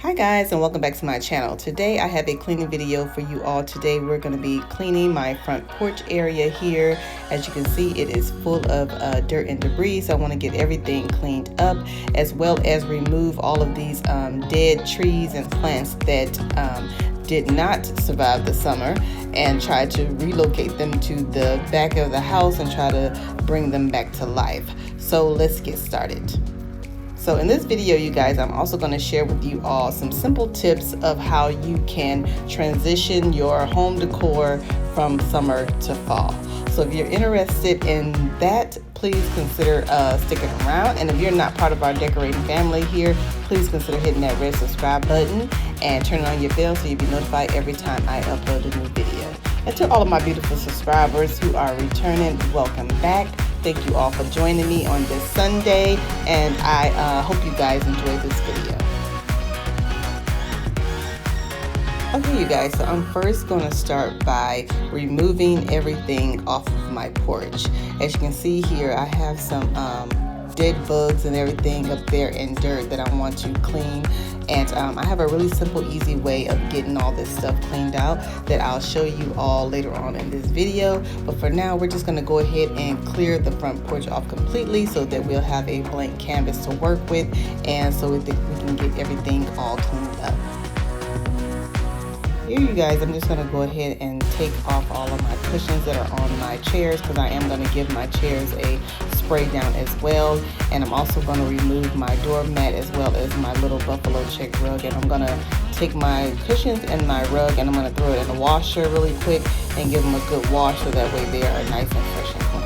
Hi guys, and welcome back to my channel. Today I have a cleaning video for you all. Today we're going to be cleaning my front porch area here. As you can see, it is full of dirt and debris, so I want to get everything cleaned up, as well as remove all of these dead trees and plants that did not survive the summer, and try to relocate them to the back of the house and try to bring them back to life. So let's get started. So in this video, you guys, I'm also going to share with you all some simple tips of how you can transition your home decor from summer to fall. So if you're interested in that, please consider sticking around. And if you're not part of our decorating family here, please consider hitting that red subscribe button and turning on your bell so you'll be notified every time I upload a new video. And to all of my beautiful subscribers who are returning, welcome back. Thank you all for joining me on this Sunday, and I hope you guys enjoy this video. Okay, you guys, so I'm first going to start by removing everything off of my porch. As you can see here, I have some dead bugs and everything up there and dirt that I want to clean. And I have a really simple, easy way of getting all this stuff cleaned out that I'll show you all later on in this video. But for now, we're just going to go ahead and clear the front porch off completely so that we'll have a blank canvas to work with, and so that we can get everything all cleaned up. Here, you guys, I'm just going to go ahead and take off all of my cushions that are on my chairs, because I am going to give my chairs a spray down as well. And I'm also going to remove my doormat as well as my little buffalo check rug. And I'm going to take my cushions and my rug and I'm going to throw it in the washer really quick and give them a good wash so that way they are nice and fresh and clean.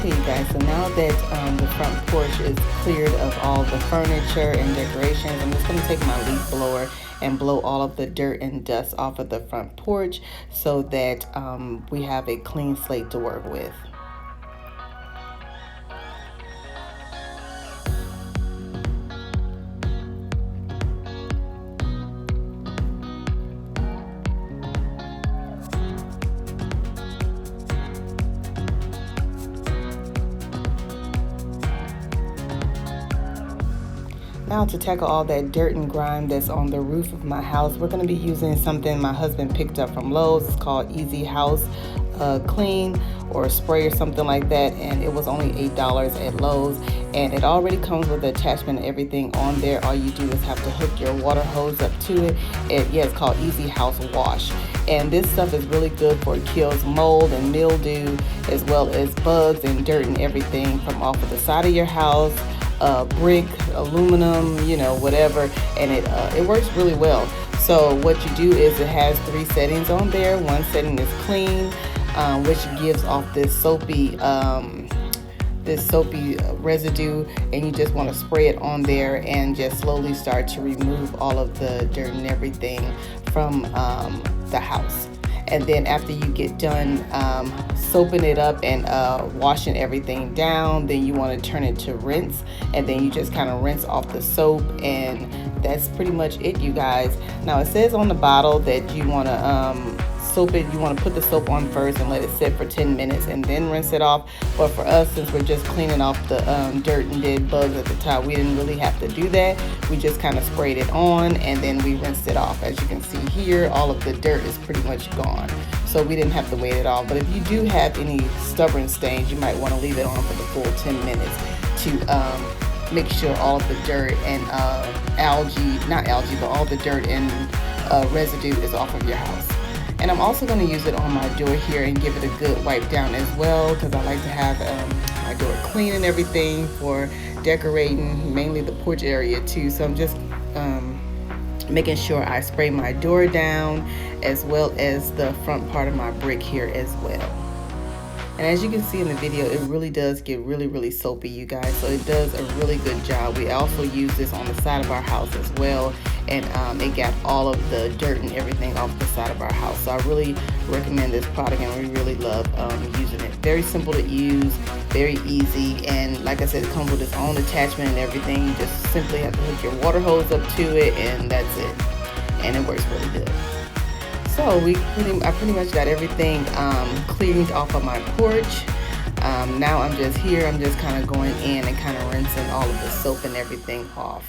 Okay, you guys, so now that the front porch is cleared of all the furniture and decorations, I'm just going to take my leaf blower and blow all of the dirt and dust off of the front porch so that we have a clean slate to work with. Now, to tackle all that dirt and grime that's on the roof of my house, we're going to be using something my husband picked up from Lowe's. It's called Easy House Clean or spray or something like that, and it was only $8 at Lowe's, and it already comes with the attachment and everything on there. All you do is have to hook your water hose up to it. Yeah, it's called Easy House Wash, and this stuff is really good for it kills mold and mildew, as well as bugs and dirt and everything from off of the side of your house, brick, aluminum, you know, whatever, and it works really well. So what you do is it has 3 settings on there. One setting is clean, which gives off this soapy residue, and you just want to spray it on there and just slowly start to remove all of the dirt and everything from the house. And then after you get done soaping it up and washing everything down, then you want to turn it to rinse, and then you just kind of rinse off the soap, and that's pretty much it, you guys. Now, it says on the bottle that you want to soap it. You want to put the soap on first and let it sit for 10 minutes and then rinse it off. But for us, since we're just cleaning off the dirt and dead bugs at the top, we didn't really have to do that. We just kind of sprayed it on and then we rinsed it off. As you can see here, all of the dirt is pretty much gone, so we didn't have to wait at all. But if you do have any stubborn stains, you might want to leave it on for the full 10 minutes to make sure all of the dirt and not algae, but all the dirt and residue is off of your house. And I'm also going to use it on my door here and give it a good wipe down as well, because I like to have my door clean and everything for decorating, mainly the porch area too. So I'm just making sure I spray my door down as well as the front part of my brick here as well. And as you can see in the video, it really does get really soapy, you guys. So it does a really good job. We also use this on the side of our house as well. And it got all of the dirt and everything off the side of our house. So I really recommend this product, and we really love using it. Very simple to use, very easy. And like I said, it comes with its own attachment and everything. You just simply have to hook your water hose up to it, and that's it. And it works really good. So I pretty much got everything cleaned off of my porch. Now I'm just kind of going in and kind of rinsing all of the soap and everything off.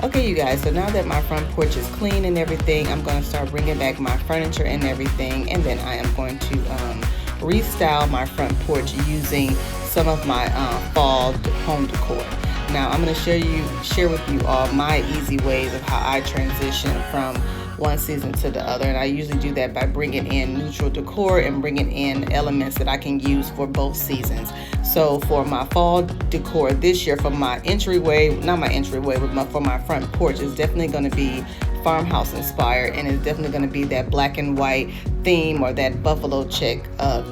Okay, you guys, so now that my front porch is clean and everything, I'm going to start bringing back my furniture and everything, and then I am going to restyle my front porch using some of my fall home decor. Now I'm going to share with you all my easy ways of how I transition from one season to the other, and I usually do that by bringing in neutral decor and bringing in elements that I can use for both seasons. So for my fall decor this year, for my entryway, not my entryway, but for my front porch, is definitely going to be farmhouse inspired, and it's definitely going to be that black and white theme or that buffalo check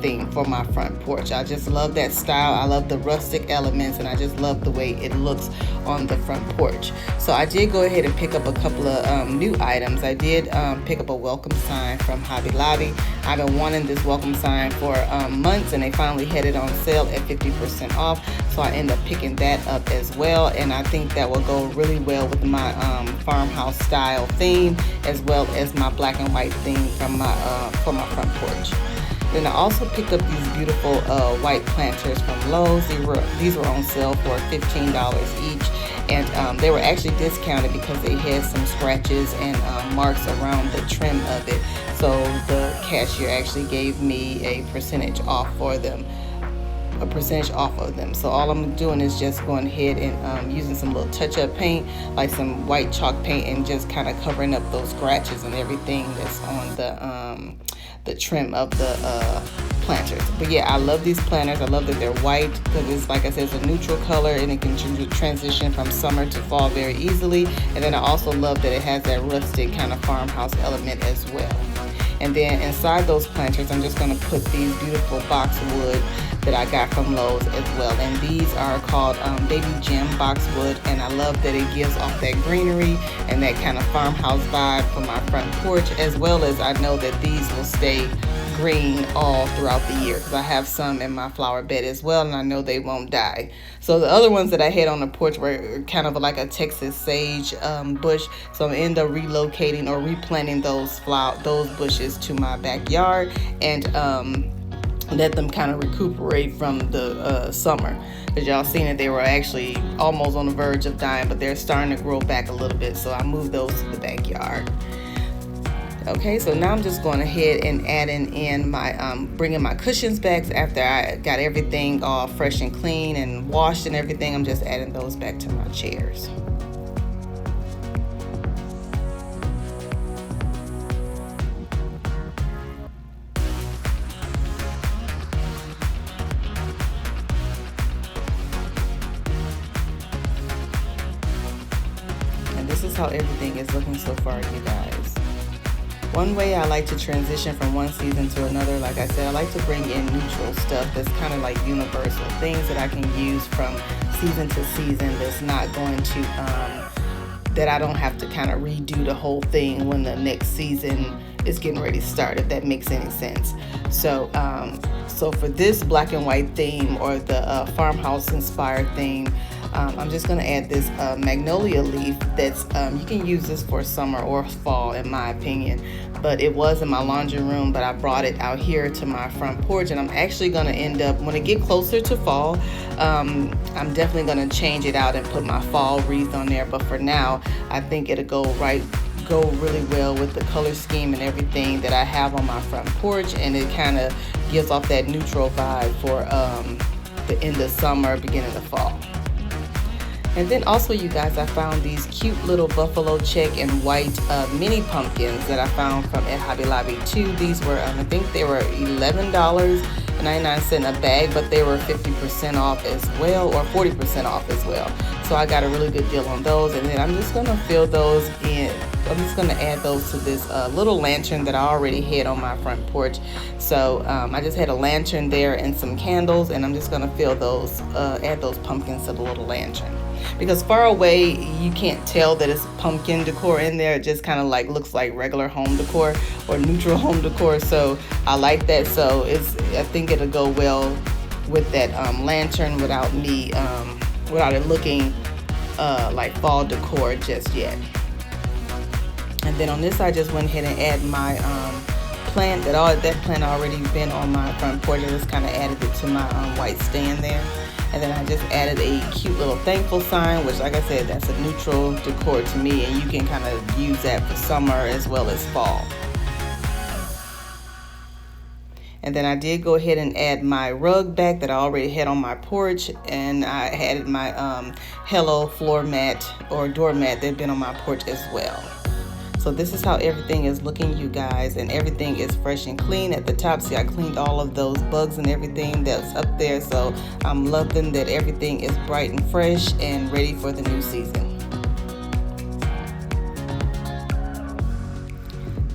theme for my front porch. I just love that style. I love the rustic elements, and I just love the way it looks on the front porch. So I did go ahead and pick up a couple of new items. I did pick up a welcome sign from Hobby Lobby. I've been wanting this welcome sign for months, and they finally had it on sale at 50% off. So I ended up picking that up as well, and I think that will go really well with my farmhouse style theme, as well as my black and white theme from my for my front porch. Then I also picked up these beautiful white planters from Lowe's. These were on sale for $15 each, and they were actually discounted because they had some scratches and marks around the trim of it. So the cashier actually gave me a percentage off of them. So all I'm doing is just going ahead and using some little touch-up paint, like some white chalk paint, and just kind of covering up those scratches and everything that's on the trim of the planters. But yeah, I love these planters. I love that they're white because it's, like I said, it's a neutral color, and it can transition from summer to fall very easily. And then I also love that it has that rustic kind of farmhouse element as well. And then inside those planters, I'm just going to put these beautiful boxwood that I got from Lowe's as well. And these are called Baby Gem boxwood, and I love that it gives off that greenery and that kind of farmhouse vibe for my front porch, as well as I know that these will stay green all throughout the year because I have some in my flower bed as well, and I know they won't die. So the other ones that I had on the porch were kind of like a Texas sage bush, so I end up relocating or replanting those bushes to my backyard and let them kind of recuperate from the summer, because y'all seen that they were actually almost on the verge of dying, but they're starting to grow back a little bit, so I moved those to the backyard. Okay, so now I'm just going ahead and adding in my bringing my cushions back after I got everything all fresh and clean and washed and everything. I'm just adding those back to my chairs. And this is how everything is looking so far, you guys. One way I like to transition from one season to another, like I said, I like to bring in neutral stuff that's kind of like universal, things that I can use from season to season that's not going to that I don't have to kind of redo the whole thing when the next season is getting ready to start, if that makes any sense. So so for this black and white theme, or the farmhouse inspired theme, I'm just going to add this magnolia leaf. That's you can use this for summer or fall in my opinion, but it was in my laundry room, but I brought it out here to my front porch, and I'm actually going to end up, when it get closer to fall, I'm definitely going to change it out and put my fall wreath on there. But for now, I think it'll go really well with the color scheme and everything that I have on my front porch, and it kind of gives off that neutral vibe for the end of summer, beginning of fall. And then also, you guys, I found these cute little buffalo check and white mini pumpkins that I found from at Hobby Lobby too. These were, I think they were $11.99 a bag, but they were 50% off as well, or 40% off as well. So I got a really good deal on those, and then I'm just gonna fill those in. I'm just gonna add those to this little lantern that I already had on my front porch. So I just had a lantern there and some candles, and I'm just gonna fill those, add those pumpkins to the little lantern. Because far away, you can't tell that it's pumpkin decor in there. It just kind of like looks like regular home decor or neutral home decor. So I like that. So I think it'll go well with that lantern without me, without it looking like fall decor just yet. And then on this, I just went ahead and add my plant. That plant already been on my front porch. I just kind of added it to my white stand there. And then I just added a cute little thankful sign, which, like I said, that's a neutral decor to me, and you can kind of use that for summer as well as fall. And then I did go ahead and add my rug back that I already had on my porch, and I added my Hello floor mat or doormat that had been on my porch as well. So this is how everything is looking, you guys, and everything is fresh and clean at the top. See, I cleaned all of those bugs and everything that's up there, so I'm loving that everything is bright and fresh and ready for the new season.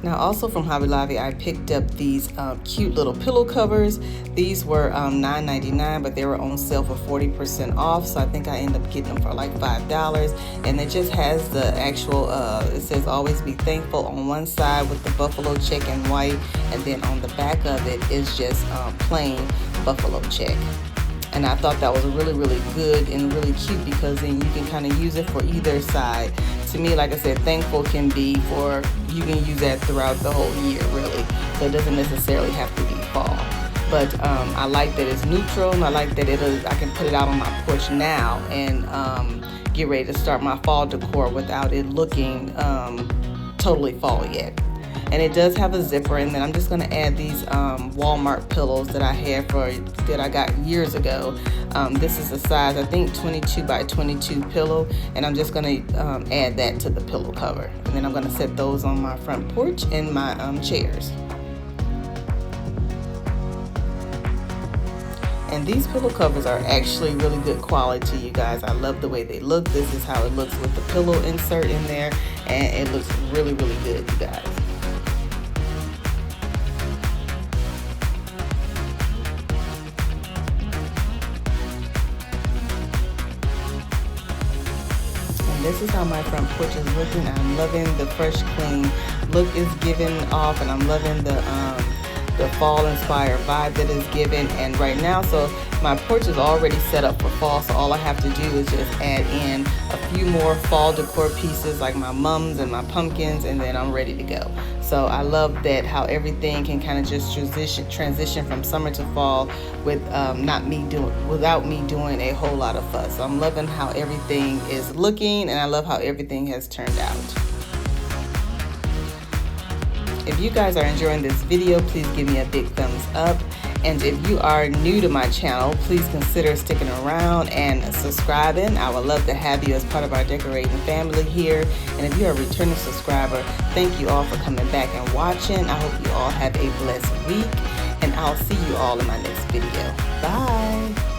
Now, also from Hobby Lobby, I picked up these cute little pillow covers. These were $9.99, but they were on sale for 40% off. So I think I ended up getting them for like $5. And it just has the actual, it says always be thankful on one side with the buffalo check and white. And then on the back of it is just plain buffalo check. And I thought that was really, really good and really cute, because then you can kind of use it for either side. To me, like I said, thankful can be for, you can use that throughout the whole year, really. So it doesn't necessarily have to be fall. But I like that it's neutral, and I like that I can put it out on my porch now and get ready to start my fall decor without it looking totally fall yet. And it does have a zipper, and then I'm just going to add these Walmart pillows that I had that I got years ago. This is a size, I think, 22 by 22 pillow, and I'm just going to add that to the pillow cover. And then I'm going to set those on my front porch and my chairs. And these pillow covers are actually really good quality, you guys. I love the way they look. This is how it looks with the pillow insert in there, and it looks really, really good, you guys. This is how my front porch is looking. I'm loving the fresh, clean look it's giving off, and I'm loving the fall inspired vibe that is given. And right now, so my porch is already set up for fall, so all I have to do is just add in a few more fall decor pieces like my mums and my pumpkins, and then I'm ready to go. So I love that how everything can kind of just transition from summer to fall with without me doing a whole lot of fuss. So I'm loving how everything is looking, and I love how everything has turned out. If you guys are enjoying this video, please give me a big thumbs up. And if you are new to my channel, please consider sticking around and subscribing. I would love to have you as part of our decorating family here. And if you are a returning subscriber, thank you all for coming back and watching. I hope you all have a blessed week, and I'll see you all in my next video. Bye.